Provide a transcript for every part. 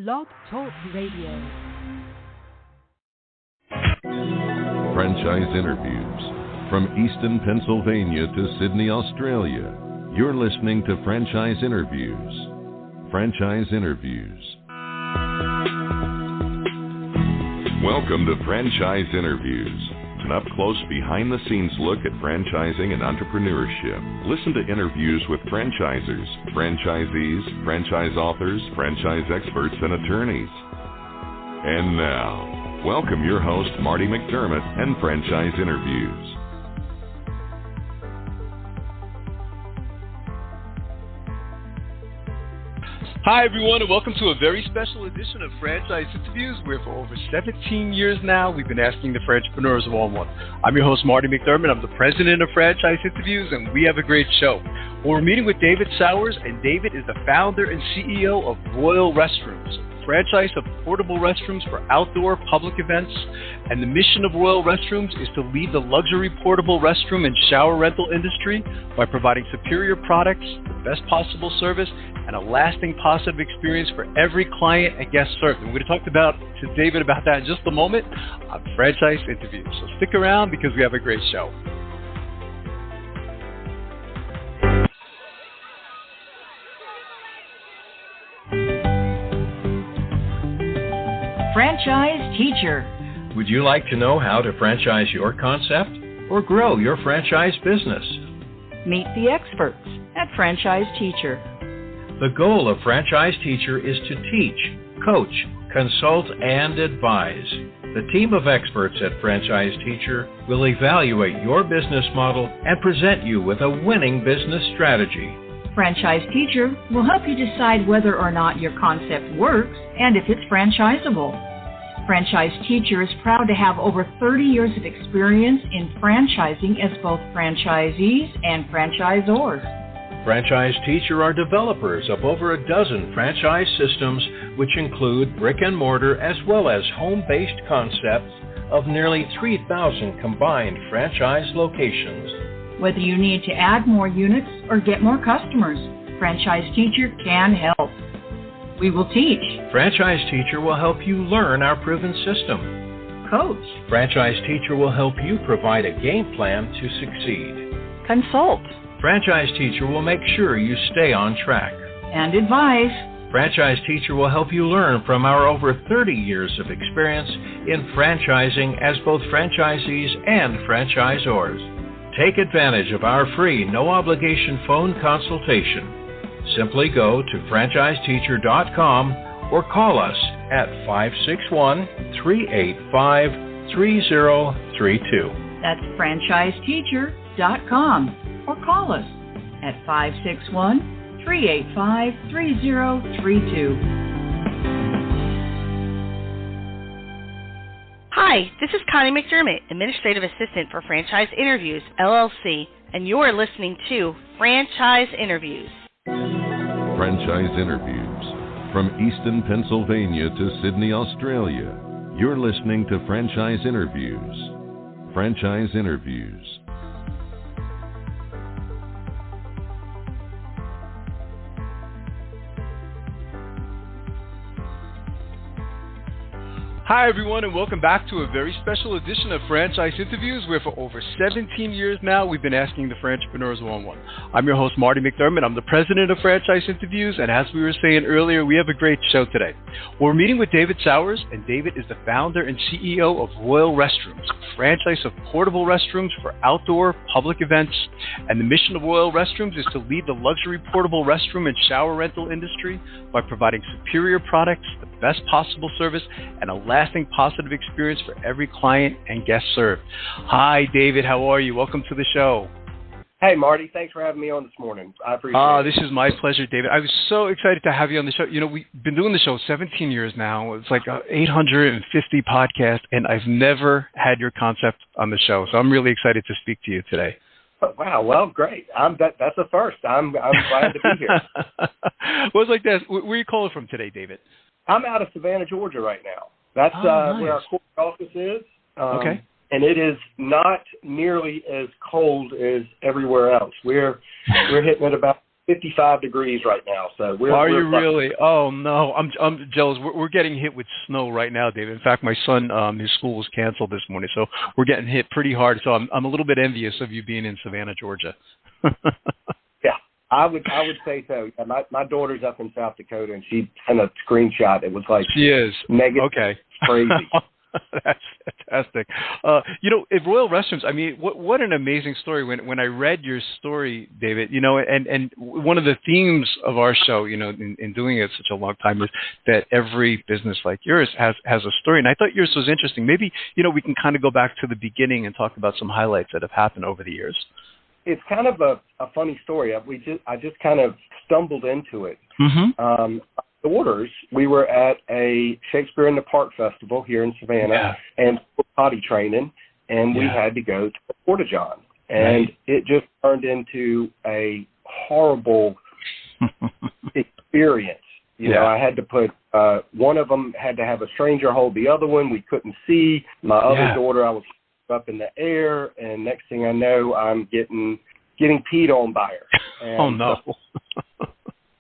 Blog Talk Radio. Franchise interviews. From Easton, Pennsylvania to Sydney, Australia, you're listening to Franchise Interviews. Franchise Interviews. Welcome to Franchise Interviews, an up-close, behind-the-scenes look at franchising and entrepreneurship. Listen to interviews with franchisers, franchisees, franchise authors, franchise experts, and attorneys. And now, welcome your host, Marty McDermott, and Franchise Interviews. Hi, everyone, and welcome to a very special edition of Franchise Interviews, where for over 17 years now, we've been asking the entrepreneurs one-on-one. I'm your host, Marty McDermott. I'm the president of Franchise Interviews, and we have a great show. We're meeting with David Sauers, and David is the founder and CEO of Royal Restrooms, a franchise of portable restrooms for outdoor public events. And the mission of Royal Restrooms is to lead the luxury portable restroom and shower rental industry by providing superior products, the best possible service, and a lasting positive experience for every client and guest served. And we're going to talk to David about that in just a moment on Franchise Interviews. So stick around because we have a great show. Franchise Teacher. Would you like to know how to franchise your concept or grow your franchise business? Meet the experts at Franchise Teacher. The goal of Franchise Teacher is to teach, coach, consult, and advise. The team of experts at Franchise Teacher will evaluate your business model and present you with a winning business strategy. Franchise Teacher will help you decide whether or not your concept works and if it's franchisable. Franchise Teacher is proud to have over 30 years of experience in franchising as both franchisees and franchisors. Franchise Teacher are developers of over a dozen franchise systems, which include brick and mortar as well as home-based concepts of nearly 3,000 combined franchise locations. Whether you need to add more units or get more customers, Franchise Teacher can help. We will teach. Franchise Teacher will help you learn our proven system. Coach. Franchise Teacher will help you provide a game plan to succeed. Consult. Franchise Teacher will make sure you stay on track. And advise. Franchise Teacher will help you learn from our over 30 years of experience in franchising as both franchisees and franchisors. Take advantage of our free, no-obligation phone consultation. Simply go to franchiseteacher.com or call us at 561-385-3032. That's franchiseteacher.com. Or call us at 561-385-3032. Hi, this is Connie McDermott, Administrative Assistant for Franchise Interviews, LLC, and you're listening to Franchise Interviews. Franchise Interviews. From Easton, Pennsylvania to Sydney, Australia, you're listening to Franchise Interviews. Franchise Interviews. Hi, everyone, and welcome back to a very special edition of Franchise Interviews, where for over 17 years now, we've been asking the entrepreneurs one-on-one. I'm your host, Marty McDermott. I'm the president of Franchise Interviews, and as we were saying earlier, we have a great show today. We're meeting with David Sauers, and David is the founder and CEO of Royal Restrooms, a franchise of portable restrooms for outdoor public events. And the mission of Royal Restrooms is to lead the luxury portable restroom and shower rental industry by providing superior products, the best possible service, and a lasting positive experience for every client and guest served. Hi, David. How are you? Welcome to the show. Hey, Marty. Thanks for having me on this morning. I appreciate it. This is my pleasure, David. I was so excited to have you on the show. You know, we've been doing the show 17 years now. It's like 850 podcasts, and I've never had your concept on the show. So I'm really excited to speak to you today. Oh, wow. Well, great. That's a first. I'm glad to be here. Well, it's like this. Where are you calling from today, David? I'm out of Savannah, Georgia right now. That's nice. Where our corporate office is. Okay. And it is not nearly as cold as everywhere else. We're hitting at about 55 degrees right now. So Are you really? Oh no, I'm jealous. We're getting hit with snow right now, David. In fact, my son, his school was canceled this morning, so we're getting hit pretty hard. So I'm a little bit envious of you being in Savannah, Georgia. Yeah, I would say so. Yeah, my daughter's up in South Dakota, and she sent a screenshot. It was like she is negative, okay, crazy. That's fantastic. At Royal Restrooms, I mean, what an amazing story. When I read your story, David, and one of the themes of our show, in doing it such a long time is that every business like yours has a story. And I thought yours was interesting. Maybe, we can kind of go back to the beginning and talk about some highlights that have happened over the years. It's kind of a funny story. I just kind of stumbled into it. Mm-hmm. Orders, we were at a Shakespeare in the Park festival here in Savannah, and potty training, and we had to go to the porta-john, and it just turned into a horrible experience. I had to put one of them had to have a stranger hold the other one. We couldn't see. My other daughter, I was up in the air, and next thing I know, I'm getting peed on by her. And oh no!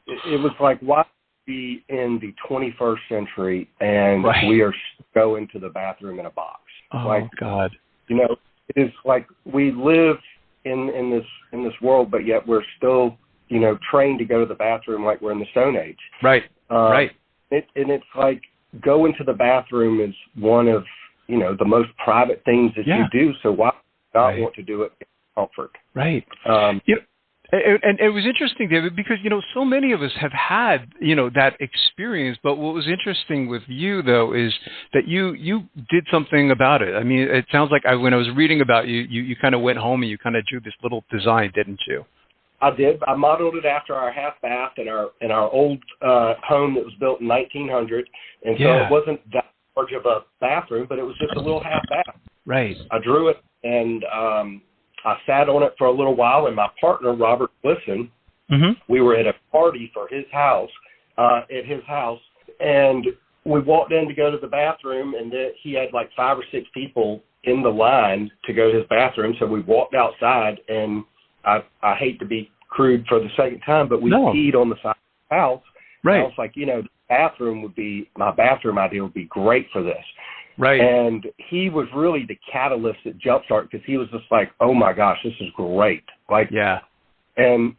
It was like, why be in the 21st century and we are going to the bathroom in a box? Oh God! It is like we live in this world, but yet we're still trained to go to the bathroom like we're in the Stone Age. Right. Right. And it's like going to the bathroom is one of the most private things that you do. So why not want to do it in comfort? Right. And it was interesting, David, because, so many of us have had, that experience. But what was interesting with you, though, is that you did something about it. I mean, it sounds like when I was reading about you, you kind of went home and you kind of drew this little design, didn't you? I did. I modeled it after our half bath in our old home that was built in 1900. And so it wasn't that large of a bathroom, but it was just a little half bath. Right. I drew it, and I sat on it for a little while, and my partner, Robert Glisson, we were at a party for his house, and we walked in to go to the bathroom, and he had like 5 or 6 people in the line to go to his bathroom, so we walked outside, and I hate to be crude for the second time, but we peed on the side of the house. Right. I was like, my bathroom idea would be great for this. Right. And he was really the catalyst at Jumpstart, because he was just like, oh my gosh, this is great. Like, and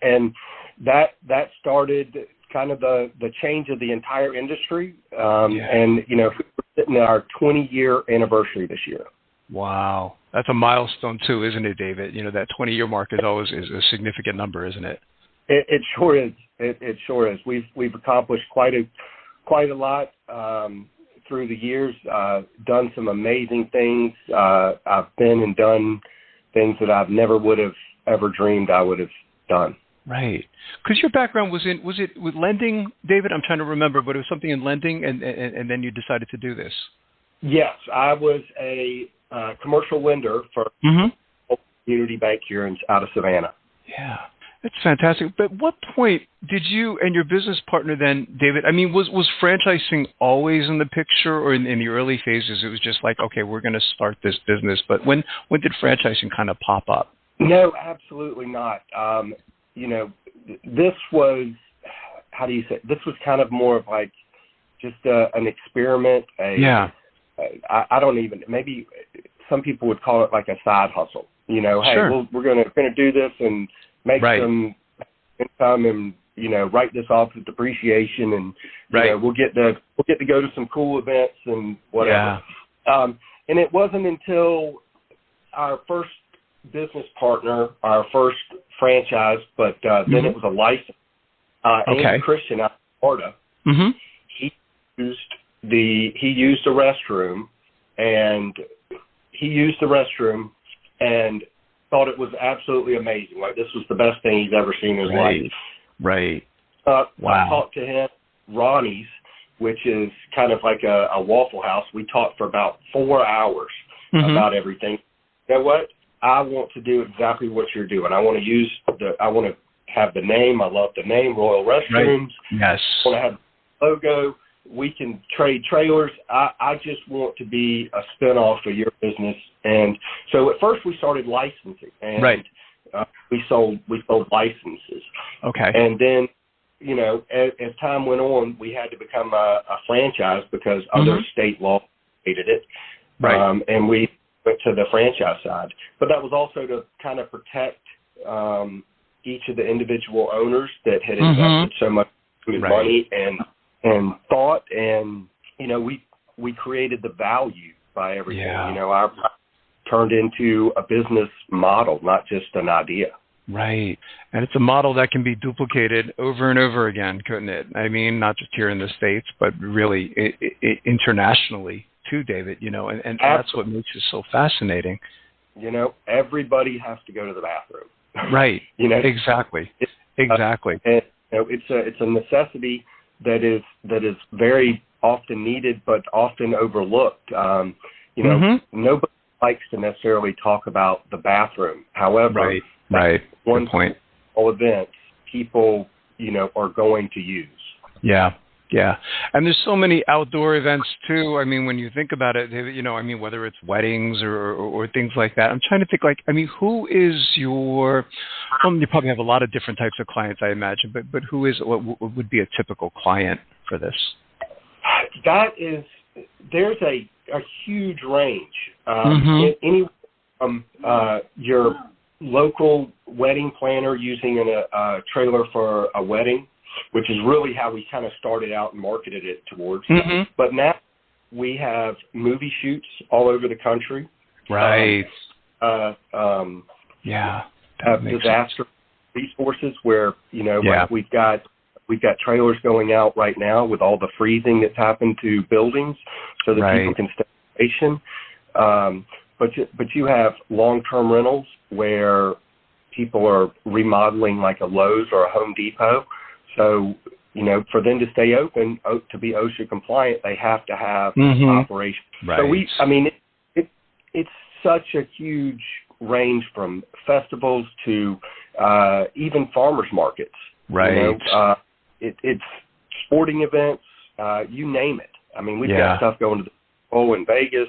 that started kind of the change of the entire industry. And, we're sitting at our 20-year anniversary this year. Wow. That's a milestone too, isn't it, David? That 20-year mark is always a significant number, isn't it? It sure is. It sure is. We've accomplished quite a lot through the years. Done some amazing things. I've been and done things that I've never would have ever dreamed I would have done. Right. Because your background was it with lending, David? I'm trying to remember, but it was something in lending, and then you decided to do this. Yes, I was a commercial lender for Community Bank here out of Savannah. Yeah. That's fantastic. But what point did you and your business partner then, David, I mean, was franchising always in the picture, or in the early phases it was just like, okay, we're going to start this business? But when did franchising kind of pop up? No, absolutely not. This was, this was kind of more of like just an experiment. I don't even, maybe some people would call it like a side hustle. Hey, we're going to do this and make some income, and write this off with depreciation, and we'll get to go to some cool events and whatever. And it wasn't until our first business partner, our first franchise, but then it was a license. Andy Christian out of Florida. He used the restroom, and thought it was absolutely amazing. Like, this was the best thing he's ever seen in his life. Right. I talked to him, Ronnie's, which is kind of like a Waffle House. We talked for about 4 hours about everything. You know what? I want to do exactly what you're doing. I want to have the name. I love the name, Royal Restrooms. Yes. I want to have the logo. We can trade trailers. I just want to be a spinoff of your business. And so at first we started licensing. And We sold licenses. Okay. And then, as time went on, we had to become a franchise because other state law hated it. Right. And we went to the franchise side. But that was also to kind of protect each of the individual owners that had invested so much money and thought. And, we created the value by everything. Our turned into a business model, not just an idea. Right. And it's a model that can be duplicated over and over again, couldn't it? I mean, not just here in the States, but really internationally too, David, and that's what makes it so fascinating. Everybody has to go to the bathroom. Right. Exactly. Exactly. And, it's a necessity that is very often needed, but often overlooked. Nobody likes to necessarily talk about the bathroom. However, one point. All events people, are going to use. Yeah. Yeah. And there's so many outdoor events too. I mean, when you think about it, whether it's weddings or things like that, I'm trying to think who is you probably have a lot of different types of clients, I imagine, but what would be a typical client for this? There's a huge range. Anywhere from your local wedding planner using a trailer for a wedding, which is really how we kind of started out and marketed it towards. But now we have movie shoots all over the country. Right. Disaster resources where, like we've got trailers going out right now with all the freezing that's happened to buildings so that people can stay in station. But you have long-term rentals where people are remodeling like a Lowe's or a Home Depot. So, for them to stay open, to be OSHA compliant, they have to have operation. Right. So it's such a huge range from festivals to even farmers markets. Right. It's sporting events, you name it. I mean, we've got stuff going to the Bowl in Vegas.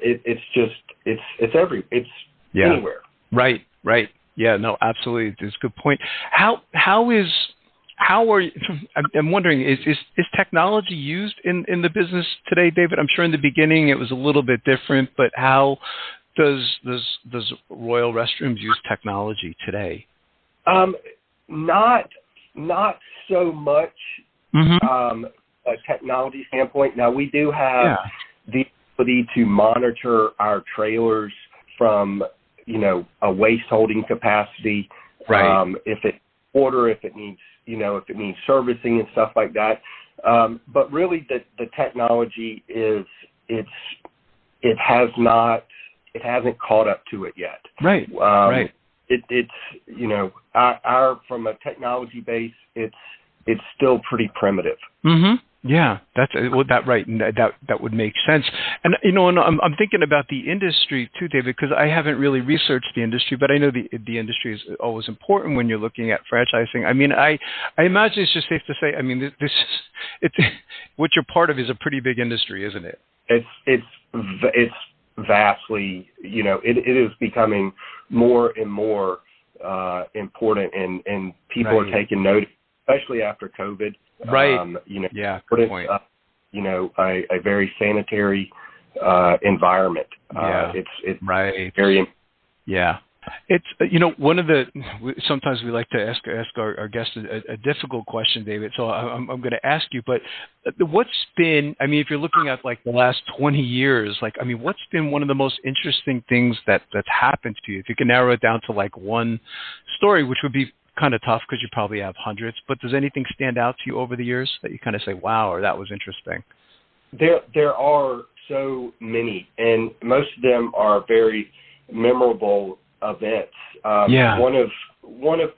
It's anywhere. Right. Yeah, no, absolutely. It's a good point. How are you, I'm wondering, is technology used in the business today, David? I'm sure in the beginning it was a little bit different, but how does Royal Restrooms use technology today? Not so much a technology standpoint. Now, we do have the ability to monitor our trailers from, a waste holding capacity. Right. If it's water, if it needs servicing and stuff like that. But really the technology it hasn't caught up to it yet. Right. Right. It's our from a technology base, it's still pretty primitive. Yeah, that would make sense. And and I'm thinking about the industry too, David, because I haven't really researched the industry, but I know the industry is always important when you're looking at franchising. I mean, I imagine it's just safe to say, I mean, it's what you're part of is a pretty big industry, isn't it? It's vastly, it is becoming more and more important, and people are taking notice, especially after COVID. Right. Good point. A very sanitary environment. It's very. Yeah. It's one of the sometimes we like to ask our guests a difficult question, David. So I'm going to ask you, but what's been? I mean, if you're looking at like the last 20 years, what's been one of the most interesting things that's happened to you? If you can narrow it down to like one story, which would be kind of tough because you probably have hundreds, but does anything stand out to you over the years that you kind of say, wow, or that was interesting? There are so many, and most of them are very memorable events. One of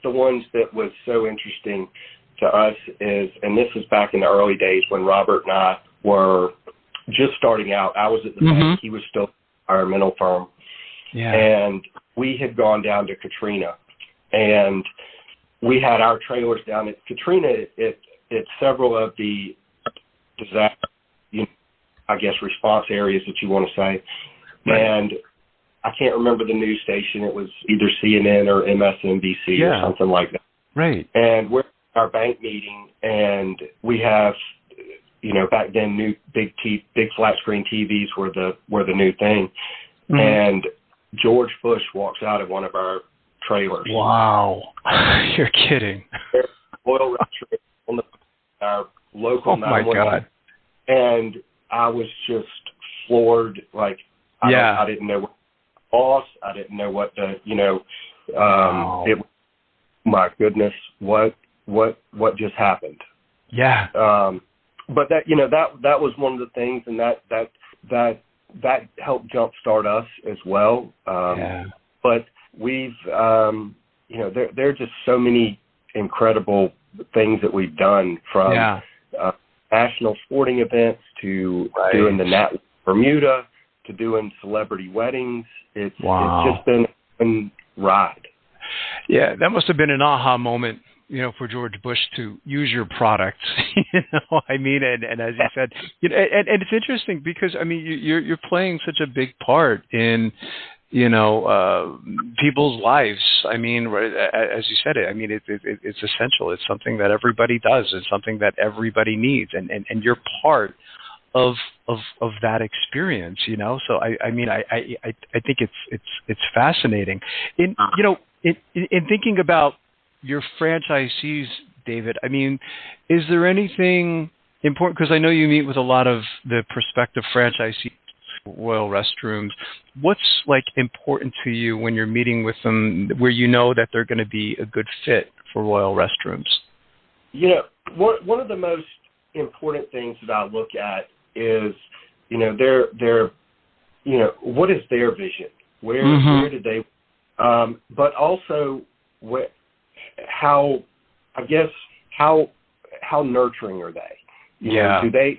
the ones that was so interesting to us is, and this was back in the early days when Robert and I were just starting out. I was at the bank, he was still at the environmental firm, and we had gone down to Katrina, and we had our trailers down at Katrina at several of the disaster, response areas that you want to say. Right. And I can't remember the news station. It was either CNN or MSNBC or something like that. Right. And we're at our bank meeting, and we have, back then, new big flat screen TVs were the new thing. Mm-hmm. And George Bush walks out of one of our trailers. Wow. You're kidding. Royal Restrooms on our local 911. Oh, my God. And I was just floored. Like, I didn't know what boss. I didn't know what the, it, my goodness, what just happened? Yeah. But that was one of the things, and that helped jumpstart us as well. But we've, there are just so many incredible things that we've done, from national sporting events to doing the Nat Bermuda to doing celebrity weddings. It's just been a ride. Yeah, that must have been an aha moment, for George Bush to use your product. I mean, and as you said, and it's interesting because, I mean, you're playing such a big part in, people's lives. I mean, as you said it, I mean, it's essential. It's something that everybody does. It's something that everybody needs, and you're part of that experience, So I mean, I think it's fascinating. In thinking about your franchisees, David, I mean, is there anything important? Because I know you meet with a lot of the prospective franchisees, Royal Restrooms. What's important to you when you're meeting with them, where you know that they're going to be a good fit for Royal Restrooms? One of the most important things that I look at is, their what is their vision? Where did they? But also, how nurturing are they? Do they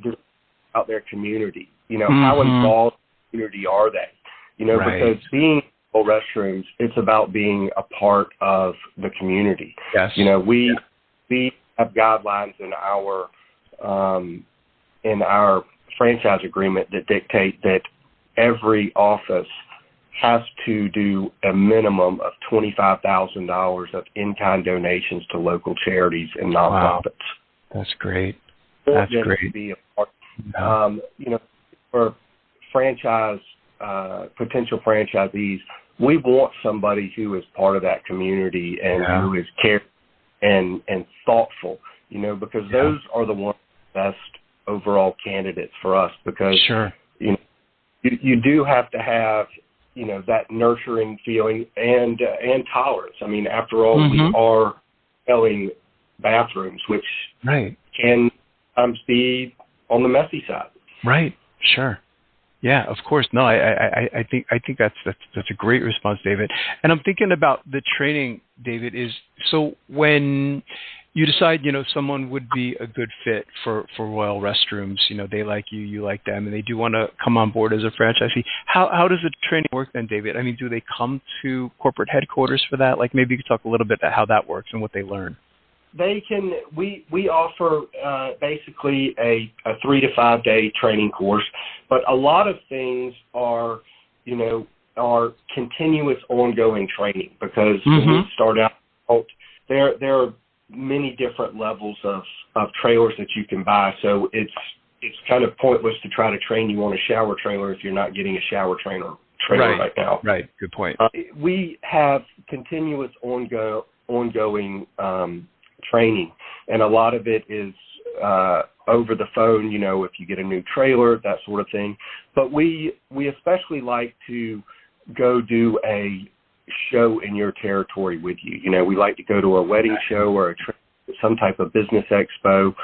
out their community? How involved in the community are they? Because being restrooms, it's about being a part of the community. Yes. We have guidelines in our franchise agreement that dictate that every office has to do a minimum of $25,000 of in-kind donations to local charities and nonprofits. Wow. That's great. That's great. To be a part. For potential franchisees, we want somebody who is part of that community and who is caring and thoughtful, because those are the ones best overall candidates for us, because you do have to have that nurturing feeling and tolerance. I mean, after all, we are selling bathrooms, which can sometimes be on the messy side. Right. Sure. Yeah, of course. No, I think that's a great response, David. And I'm thinking about the training, David, so when you decide, someone would be a good fit for Royal Restrooms, they like you, you like them, and they do want to come on board as a franchisee. How does the training work then, David? I mean, do they come to corporate headquarters for that? Maybe you could talk a little bit about how that works and what they learn. They can. We offer basically a 3 to 5 day training course, but a lot of things are continuous, ongoing training, because when we start out, there are many different levels of trailers that you can buy. So it's kind of pointless to try to train you on a shower trailer if you're not getting a shower trailer right now. Right. Good point. We have continuous, ongoing training, and a lot of it is over the phone, if you get a new trailer, that sort of thing. But we especially like to go do a show in your territory with you. We like to go to a wedding show or some type of business expo,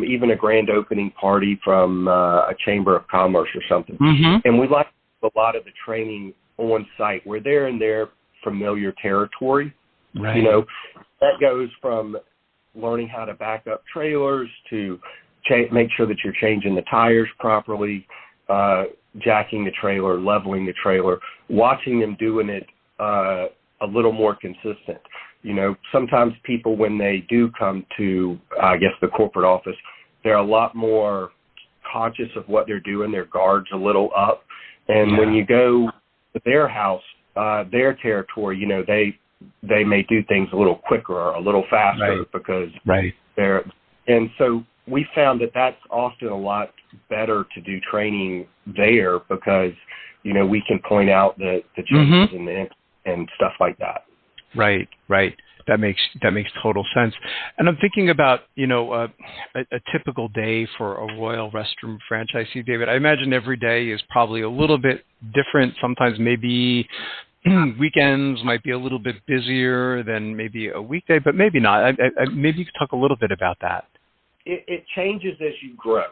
even a grand opening party from a chamber of commerce or something. And we like a lot of the training on site where they're in their familiar territory. Right. That goes from learning how to back up trailers to make sure that you're changing the tires properly, jacking the trailer, leveling the trailer, watching them doing it a little more consistent. Sometimes people, when they do come to, the corporate office, they're a lot more conscious of what they're doing. Their guard's a little up. And when you go to their house, their territory, they may do things a little quicker or a little faster because they're, and so we found that that's often a lot better to do training there because, we can point out the changes and stuff like that. Right. That makes total sense. And I'm thinking about, a typical day for a Royal Restroom franchisee, David. I imagine every day is probably a little bit different. Sometimes maybe weekends might be a little bit busier than maybe a weekday, but maybe not. Maybe you could talk a little bit about that. It changes as you grow.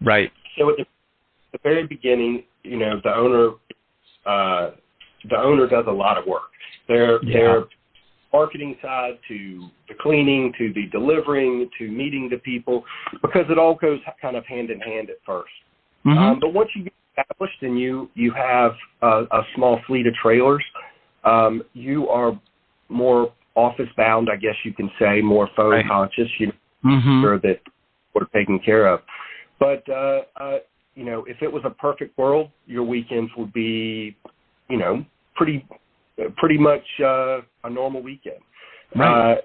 Right. So at the very beginning, the owner does a lot of work. Their marketing side to the cleaning to the delivering to meeting the people, because it all goes kind of hand in hand at first. But once you get established and you have a small fleet of trailers, you are more office bound, I guess you can say, more phone conscious. Sure that we're taken care of. But if it was a perfect world, your weekends would be, pretty much a normal weekend. Right.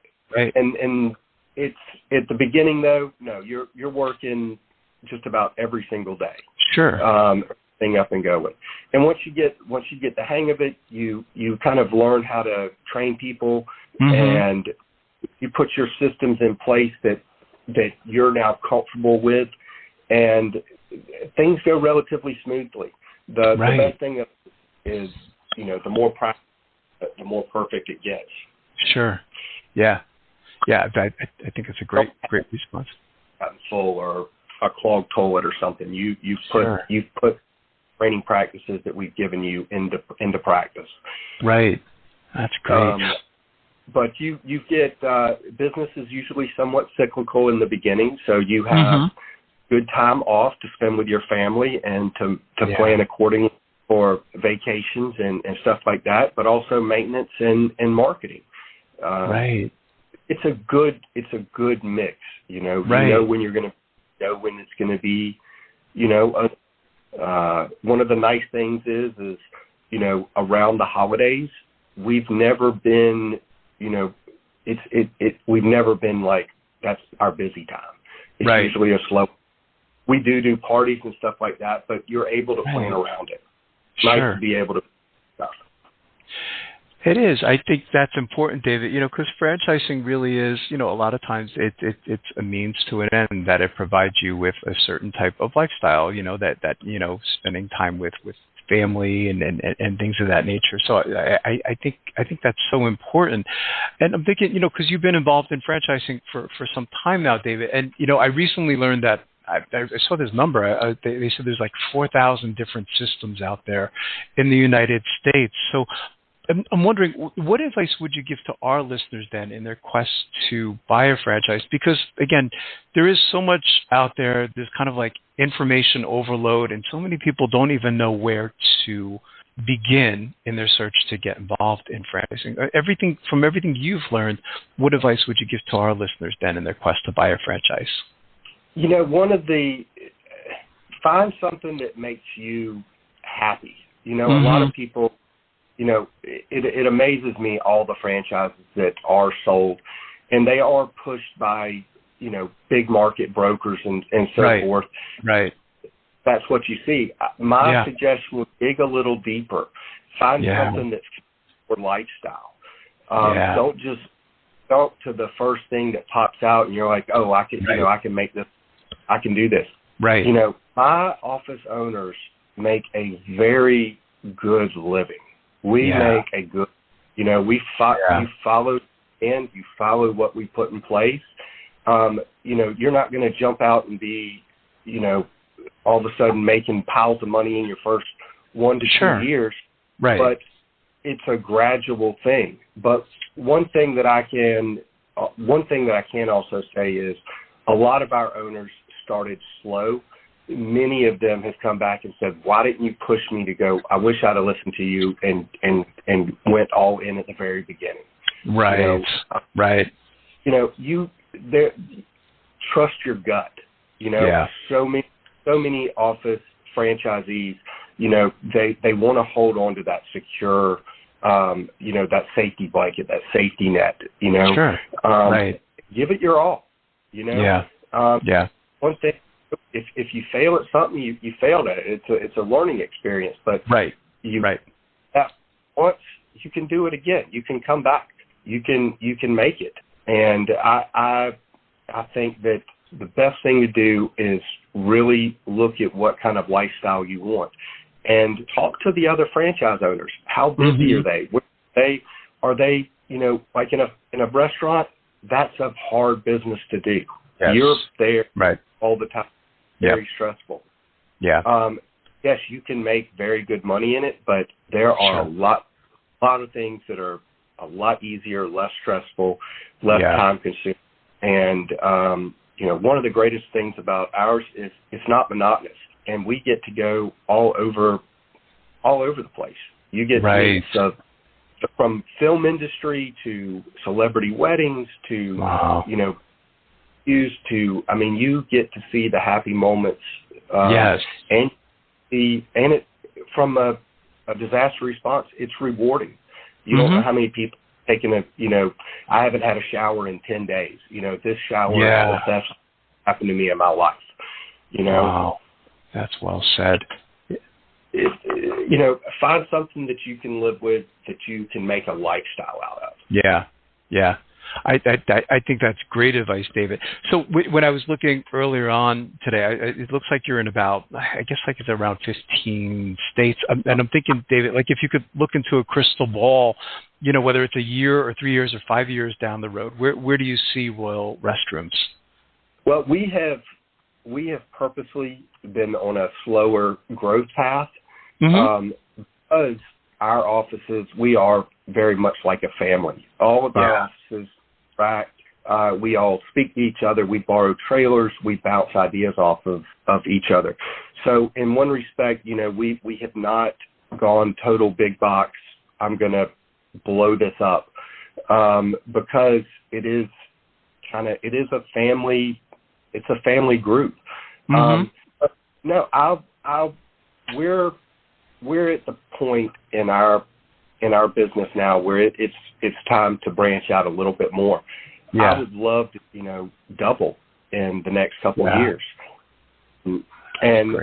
And it's at the beginning though. No, you're working just about every single day. Sure. Thing up and going. And once you get the hang of it, you kind of learn how to train people, and you put your systems in place that you're now comfortable with, and things go relatively smoothly. The best thing is, the more practice, the more perfect it gets. Sure. Yeah. I think it's a great response. Full or a clogged toilet or something. You've put training practices that we've given you into practice. Right. That's great. But you get business is usually somewhat cyclical in the beginning, so you have good time off to spend with your family and to plan accordingly for vacations and stuff like that, but also maintenance and marketing. It's a good mix. You know when you're going to know when it's going to be. One of the nice things is around the holidays, we've never been. We've never been like that's our busy time. It's usually a slow. We do parties and stuff like that, but you're able to plan around it. It's nice to be able to stuff. It is. I think that's important, David, because franchising really is, a lot of times it's a means to an end, that it provides you with a certain type of lifestyle, that spending time with family and things of that nature. So I think that's so important. And I'm thinking, because you've been involved in franchising for some time now, David, and, I recently learned that I saw this number. They said there's like 4,000 different systems out there in the United States. So I'm wondering, what advice would you give to our listeners then in their quest to buy a franchise? Because, again, there is so much out there. There's kind of like information overload, and so many people don't even know where to begin in their search to get involved in franchising. From everything you've learned, what advice would you give to our listeners then in their quest to buy a franchise? Find something that makes you happy. A lot of people, it amazes me, all the franchises that are sold, and they are pushed by, big market brokers and so forth. Right. That's what you see. My suggestion would dig a little deeper. Find something that's for lifestyle. Don't just jump to the first thing that pops out and you're like, oh, I can, I can make this. I can do this. Right. My office owners make a very good living. We make a good, you follow and you follow what we put in place. You're not going to jump out and be, all of a sudden making piles of money in your first 1 to 2 years. Right. But it's a gradual thing. But one thing that I can also say is a lot of our owners started slow. Many of them have come back and said, why didn't you push me to go? I wish I'd have listened to you and went all in at the very beginning. Right. Trust your gut. So many office franchisees they want to hold on to that secure, that safety blanket, that safety net, Sure. Right. Give it your all, Yeah. One thing, if you fail at something, you failed at it. It's a learning experience, but right. Once you can do it again, you can come back, you can make it. And I think that the best thing to do is really look at what kind of lifestyle you want and talk to the other franchise owners. How busy are they? Are they, like in a restaurant, that's a hard business to do. Yes. You're there right. all the time. Very stressful. Yeah. Yes, you can make very good money in it, but there are a lot of things that are a lot easier, less stressful, less time consuming. And, one of the greatest things about ours is it's not monotonous, and we get to go all over the place. You get to from film industry to celebrity weddings to, you get to see the happy moments. And it from a disaster response, it's rewarding. You don't know how many people taking I haven't had a shower in 10 days. This shower that's happened to me in my life. Wow. That's well said. Find something that you can live with, that you can make a lifestyle out of. Yeah. I think that's great advice, David. So when I was looking earlier on today, it looks like you're in about, it's around 15 states. And I'm thinking, David, like if you could look into a crystal ball, whether it's a year or 3 years or 5 years down the road, where do you see Royal Restrooms? Well, we have purposely been on a slower growth path because our offices, we are very much like a family. All of our offices, we all speak to each other. We borrow trailers. We bounce ideas off of each other. So in one respect, we have not gone total big box. I'm going to blow this up because it is a family. It's a family group. We're at the point in our business now where it's time to branch out a little bit more. I would love to, double in the next couple of years. And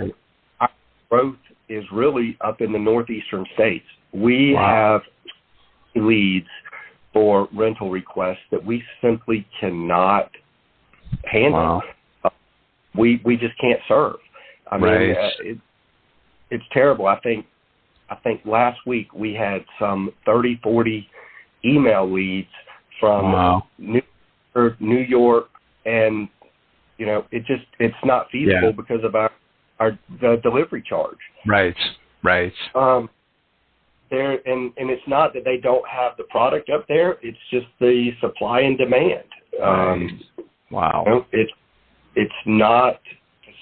our growth is really up in the northeastern states. We have leads for rental requests that we simply cannot handle. We just can't serve. I mean, it's terrible. I think last week we had some 30, 40 email leads from New York, and it's not feasible because of the delivery charge. Right. There and it's not that they don't have the product up there; it's just the supply and demand. It's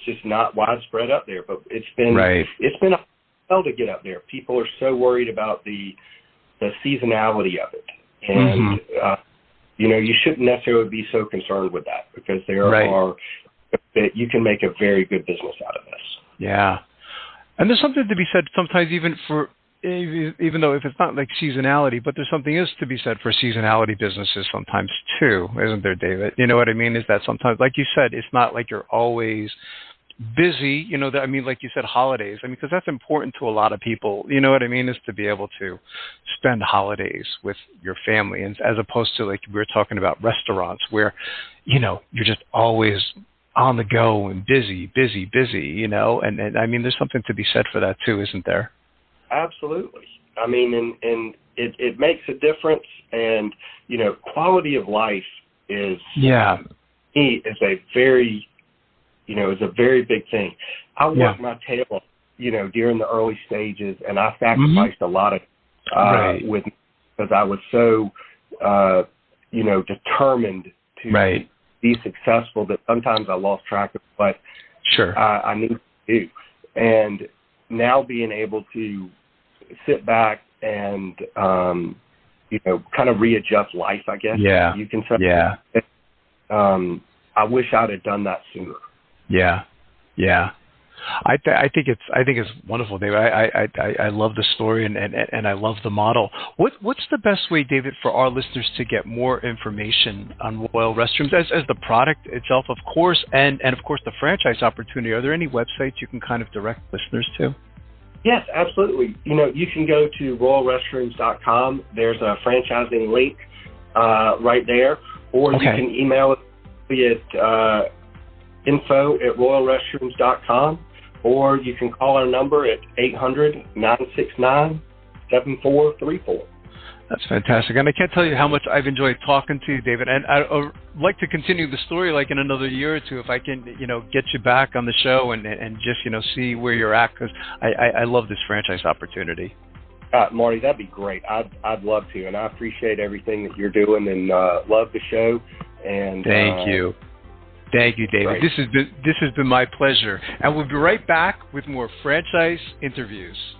just not widespread up there, but it's been a while to get up there. People are so worried about the seasonality of it, and you shouldn't necessarily be so concerned with that because there are that you can make a very good business out of this. Yeah, and there's something to be said sometimes even though if it's not like seasonality, but there's something else to be said for seasonality businesses sometimes too, isn't there, David? You know what I mean? Is that sometimes, like you said, it's not like you're always busy, like you said, holidays. Because that's important to a lot of people, you know what I mean, is to be able to spend holidays with your family, and as opposed to like we were talking about restaurants where, you're just always on the go and busy, and there's something to be said for that too, isn't there? Absolutely. And it makes a difference, and, quality of life is a very, is a very big thing. I worked my tail off, during the early stages, and I sacrificed a lot of, because I was so, determined to be successful that sometimes I lost track of what I needed to do. And now being able to sit back and, kind of readjust life, I guess. You can say. I wish I'd have done that sooner. I think it's wonderful, David. I love the story and I love the model. What's the best way, David, for our listeners to get more information on Royal Restrooms as the product itself, of course, and of course the franchise opportunity? Are there any websites you can kind of direct listeners to? Yes, absolutely. You can go to royalrestrooms.com. There's a franchising link right there, or you can email it at info@royalrestrooms.com, or you can call our number at 800-969-7434. That's fantastic. And I can't tell you how much I've enjoyed talking to you, David. And I'd like to continue the story like in another year or two if I can, get you back on the show and just, see where you're at, because I love this franchise opportunity. Marty, that'd be great. I'd love to. And I appreciate everything that you're doing and love the show. And Thank you. Thank you, David. Right. This has been my pleasure. And we'll be right back with more franchise interviews.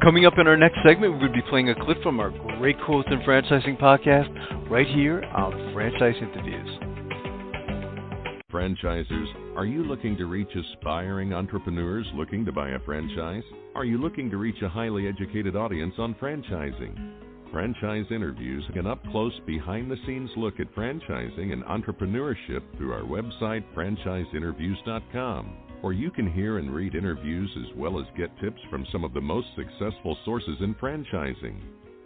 Coming up in our next segment, we're going to be playing a clip from our Great Quotes in Franchising podcast right here on Franchise Interviews. Franchisers, are you looking to reach aspiring entrepreneurs looking to buy a franchise? Are you looking to reach a highly educated audience on franchising? Franchise Interviews, an up-close, behind-the-scenes look at franchising and entrepreneurship through our website, franchiseinterviews.com. Or you can hear and read interviews as well as get tips from some of the most successful sources in franchising.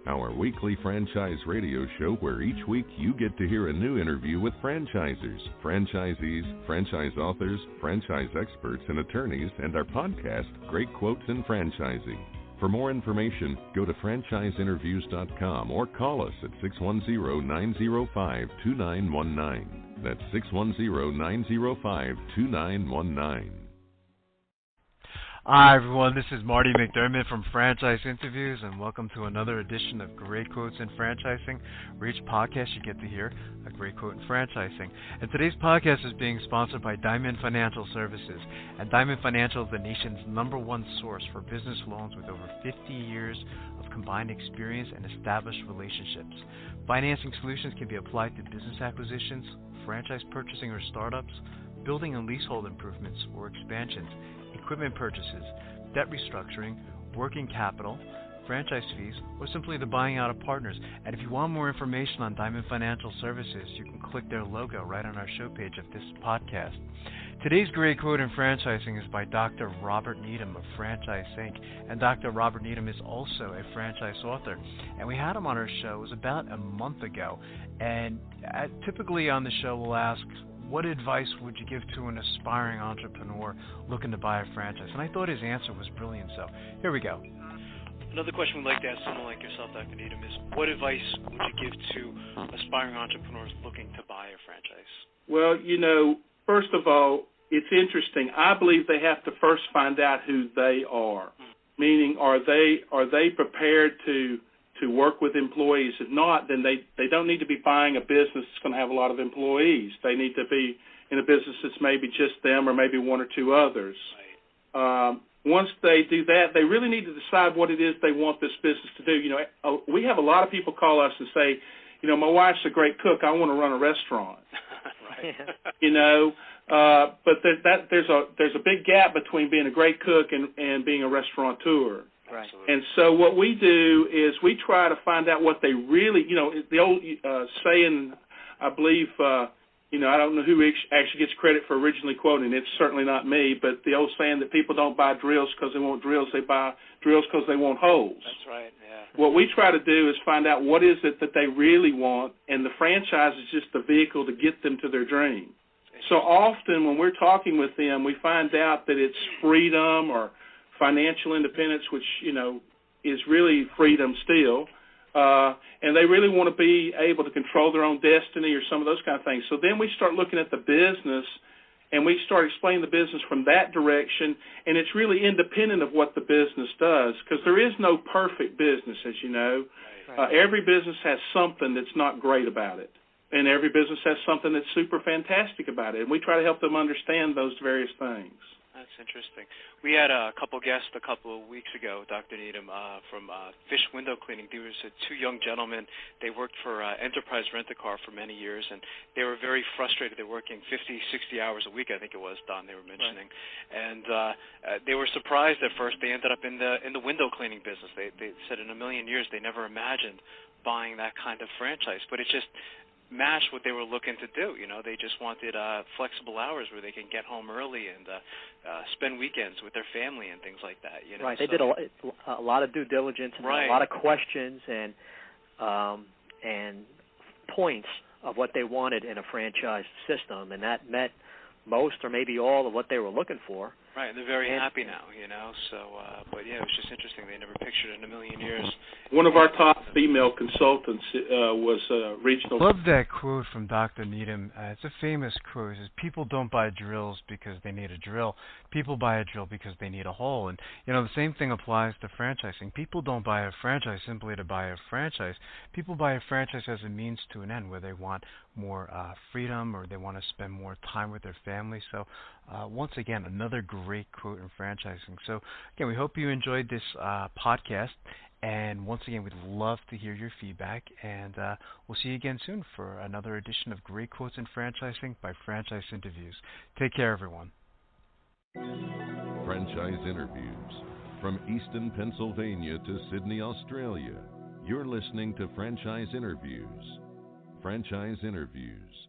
Our weekly franchise radio show where each week you get to hear a new interview with franchisers, franchisees, franchise authors, franchise experts and attorneys, and our podcast, Great Quotes in Franchising. For more information, go to franchiseinterviews.com or call us at 610-905-2919. That's 610-905-2919. Hi, everyone. This is Marty McDermott from Franchise Interviews, and welcome to another edition of Great Quotes in Franchising, where each podcast you get to hear a great quote in franchising. And today's podcast is being sponsored by Diamond Financial Services. And Diamond Financial is the nation's #1 source for business loans with over 50 years of combined experience and established relationships. Financing solutions can be applied to business acquisitions, franchise purchasing or startups, building and leasehold improvements or expansions, equipment purchases, debt restructuring, working capital, franchise fees, or simply the buying out of partners. And if you want more information on Diamond Financial Services, you can click their logo right on our show page of this podcast. Today's great quote in franchising is by Dr. Robert Needham of Franchise Inc. And Dr. Robert Needham is also a franchise author. And we had him on our show, it was about a month ago. And typically on the show we'll ask, what advice would you give to an aspiring entrepreneur looking to buy a franchise? And I thought his answer was brilliant, so here we go. Another question we'd like to ask someone like yourself, Dr. Needham, is what advice would you give to aspiring entrepreneurs looking to buy a franchise? Well, first of all, it's interesting. I believe they have to first find out who they are, meaning are they prepared to work with employees? If not, then they don't need to be buying a business that's going to have a lot of employees. They need to be in a business that's maybe just them or maybe one or two others. Right. Once they do that, they really need to decide what it is they want this business to do. We have a lot of people call us and say, my wife's a great cook. I want to run a restaurant. Right. But there's a big gap between being a great cook and being a restaurateur. Right. And so what we do is we try to find out what they really, the old saying, I believe, I don't know who actually gets credit for originally quoting. It's certainly not me, but the old saying that people don't buy drills because they want drills, they buy drills because they want holes. That's right, yeah. What we try to do is find out what is it that they really want, and the franchise is just the vehicle to get them to their dream. So often when we're talking with them, we find out that it's freedom or financial independence, which, is really freedom still, and they really want to be able to control their own destiny or some of those kind of things. So then we start looking at the business, and we start explaining the business from that direction, and it's really independent of what the business does, because there is no perfect business, as you know. Right. Every business has something that's not great about it, and every business has something that's super fantastic about it, and we try to help them understand those various things. That's interesting. We had a couple guests a couple of weeks ago, Dr. Needham, from Fish Window Cleaning. There was two young gentlemen. They worked for Enterprise Rent-A-Car for many years, and they were very frustrated. They're working 50, 60 hours a week, I think it was, Don, they were mentioning. Right. And they were surprised at first. They ended up in the window cleaning business. They said in a million years they never imagined buying that kind of franchise, but it just match what they were looking to do. They just wanted flexible hours where they can get home early and spend weekends with their family and things like that. Right. They did a lot of due diligence and a lot of questions and points of what they wanted in a franchise system, and that met most or maybe all of what they were looking for. Right, and they're very happy now, So, but yeah, it was just interesting. They never pictured it in a million years. One of our top female consultants was regional. I love that quote from Dr. Needham. It's a famous quote. It says, "People don't buy drills because they need a drill. People buy a drill because they need a hole." And the same thing applies to franchising. People don't buy a franchise simply to buy a franchise. People buy a franchise as a means to an end, where they want more freedom or they want to spend more time with their family. So, once again, another great quote in franchising. So, again, we hope you enjoyed this podcast. And once again, we'd love to hear your feedback. And we'll see you again soon for another edition of Great Quotes in Franchising by Franchise Interviews. Take care, everyone. Franchise Interviews. From Easton, Pennsylvania to Sydney, Australia, you're listening to Franchise Interviews. Franchise Interviews.